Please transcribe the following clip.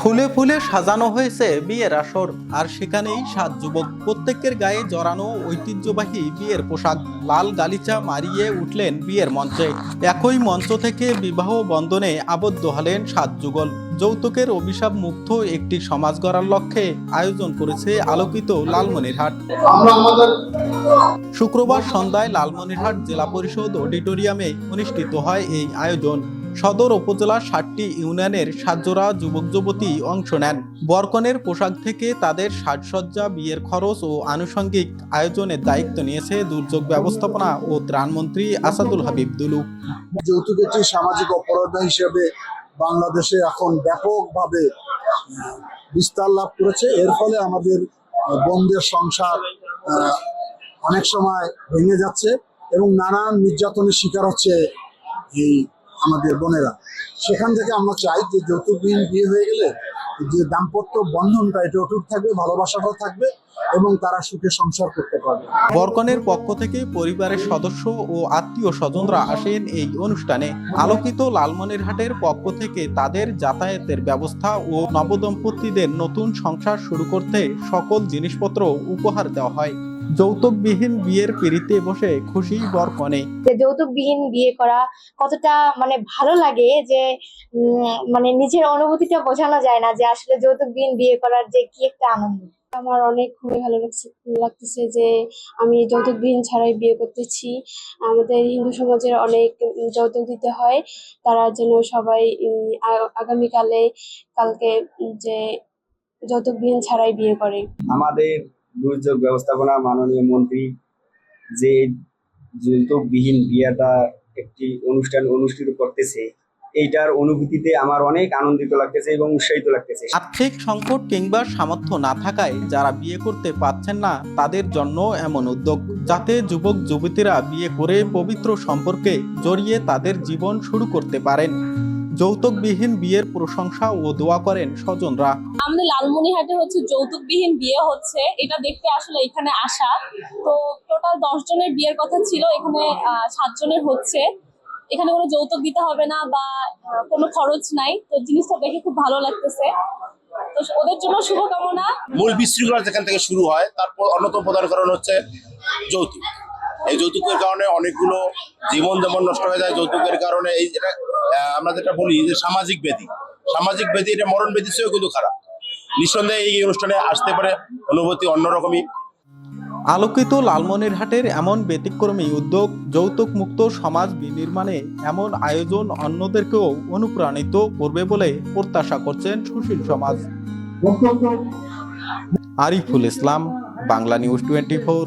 ফুলে ফুলে সাজানো হয়েছে বিয়ের আসর, আর সেখানেই 7 যুবক, প্রত্যেকের গায়ে জড়ানো ঐতিহ্যবাহী বিয়ের পোশাক। লাল গালিচা মারিয়ে উঠলেন বিয়ের মঞ্চে। একই মঞ্চ থেকে বিবাহ বন্ধনে আবদ্ধ হলেন 7 যুগল। যৌতুকের অভিশাপ মুক্ত একটি সমাজ গড়ার লক্ষ্যে আয়োজন করেছে আলোকিত লালমনিরহাট। শুক্রবার সন্ধ্যায় লালমনিরহাট জেলা পরিষদ অডিটোরিয়ামে অনুষ্ঠিত হয় এই আয়োজন। সদর উপজেলার 7টি ইউনিয়নের 7 জোড়া যুবক যুবতী অংশ নেন। বরকনের পোশাক থেকে তাদের সাজসজ্জা, বিয়ের খরচ ও আনুষঙ্গিক আয়োজনের দায়িত্ব নিয়েছে দুর্যোগ ব্যবস্থাপনা ও ত্রাণমন্ত্রী আসাদুল হাবিব দুলু। যৌতুক একটি সামাজিক অপরাধ হিসেবে বাংলাদেশে এখন ব্যাপকভাবে বিস্তার লাভ করেছে। এর ফলে আমাদের বোনদের সংসার অনেক সময় ভেঙে যাচ্ছে এবং নানান নির্যাতনের শিকার হচ্ছে এই আমাদের বোনেরা। সেখান থেকে আমরা চাই যে যৌতুকবিহীন বিয়ে হয়ে গেলে যে দাম্পত্য বন্ধনটা এটা অটুট থাকবে, ভালোবাসাটাও থাকবে এবং তারা সুখে সংসার করতে পারবে। বরকনের পক্ষ থেকে পরিবারের সদস্য ও আত্মীয় স্বজনরা আসেন এই অনুষ্ঠানে। আলোকিত লালমনিরহাটের পক্ষ থেকে তাদের যাতায়াতের ব্যবস্থা ও নবদম্পতিদের নতুন সংসার শুরু করতে সকল জিনিসপত্র উপহার দেওয়া হয়। যৌতুকবিহীন বিয়ের পিঁড়িতে বসে খুশি বরকনে। যৌতুকবিহীন বিয়ে করা কতটা ভালো লাগে যে নিজের অনুভূতিটা বোঝানো যায় না, যে আসলে যৌতুকবিহীন বিয়ে করার যে কি একটা আনন্দ। আমার অনেক খুবই ভালো লাগতেছে যে আমি যৌতুকবিহীন ছাড়াই বিয়ে করতেছি। আমাদের হিন্দু সমাজের অনেক যৌতুক দিতে হয়, তারা যেন সবাই কালকে যে যৌতুকবিহীন ছাড়াই বিয়ে করে। আমাদের দুর্যোগ ব্যবস্থাপনা মাননীয় মন্ত্রী যে যৌতুকবিহীন বিয়েটা একটি অনুষ্ঠান অনুষ্ঠিত করতেছে, এইটার অনুভূতিতে আমার অনেক আনন্দিত লাগতেছে এবং উৎসাহিত লাগতেছে। আর্থিক সংকট কিংবা সামর্থ্য না থাকায় যারা বিয়ে করতে পারছেন না, তাদের জন্য এমন উদ্যোগ, যাতে যুবক যুবতীরা বিয়ে করে পবিত্র সম্পর্কে জড়িয়ে তাদের জীবন শুরু করতে পারেন। যৌতুকবিহীন বিয়ের প্রশংসা ও দোয়া করেন স্বজনরা। আমাদের লালমনিরহাটে যৌতুকবিহীন বিয়ে হচ্ছে, এটা দেখতে আসলে এখানে আসা। তো টোটাল 10 জনের বিয়ের কথা ছিল, এখানে 7 জনের হচ্ছে। এখানে কোনো যৌতুক দিতে হবে না বা কোনো খরচ নাই। তো জিনিসটা দেখে খুব ভালো লাগতেছে। তো ওদের জন্য শুভকামনা। মূল বিশৃঙ্খলা যেখান থেকে শুরু হয়, তারপর অন্যতম প্রধান কারণ হচ্ছে যৌতুক। এই যৌতুকের কারণে অনেকগুলো জীবন যেমন নষ্ট হয়ে যায়। যৌতুকের কারণে এই যেটা আমরা যেটা বলি যে সামাজিক ব্যাধি, এটা মরণ ব্যাধি চেয়েও কিন্তু খারাপ। নিঃসন্দেহে এই অনুষ্ঠানে আসতে পারে অনুভূতি অন্যরকমই। আলোকিত লালমনিরহাটের এমন ব্যতিক্রমী উদ্যোগ, যৌতুক মুক্ত সমাজ বিনির্মাণে এমন আয়োজন অন্যদেরকেও অনুপ্রাণিত করবে বলে প্রত্যাশা করছেন সুশীল সমাজ। আরিফুল ইসলাম, বাংলা নিউজ 24।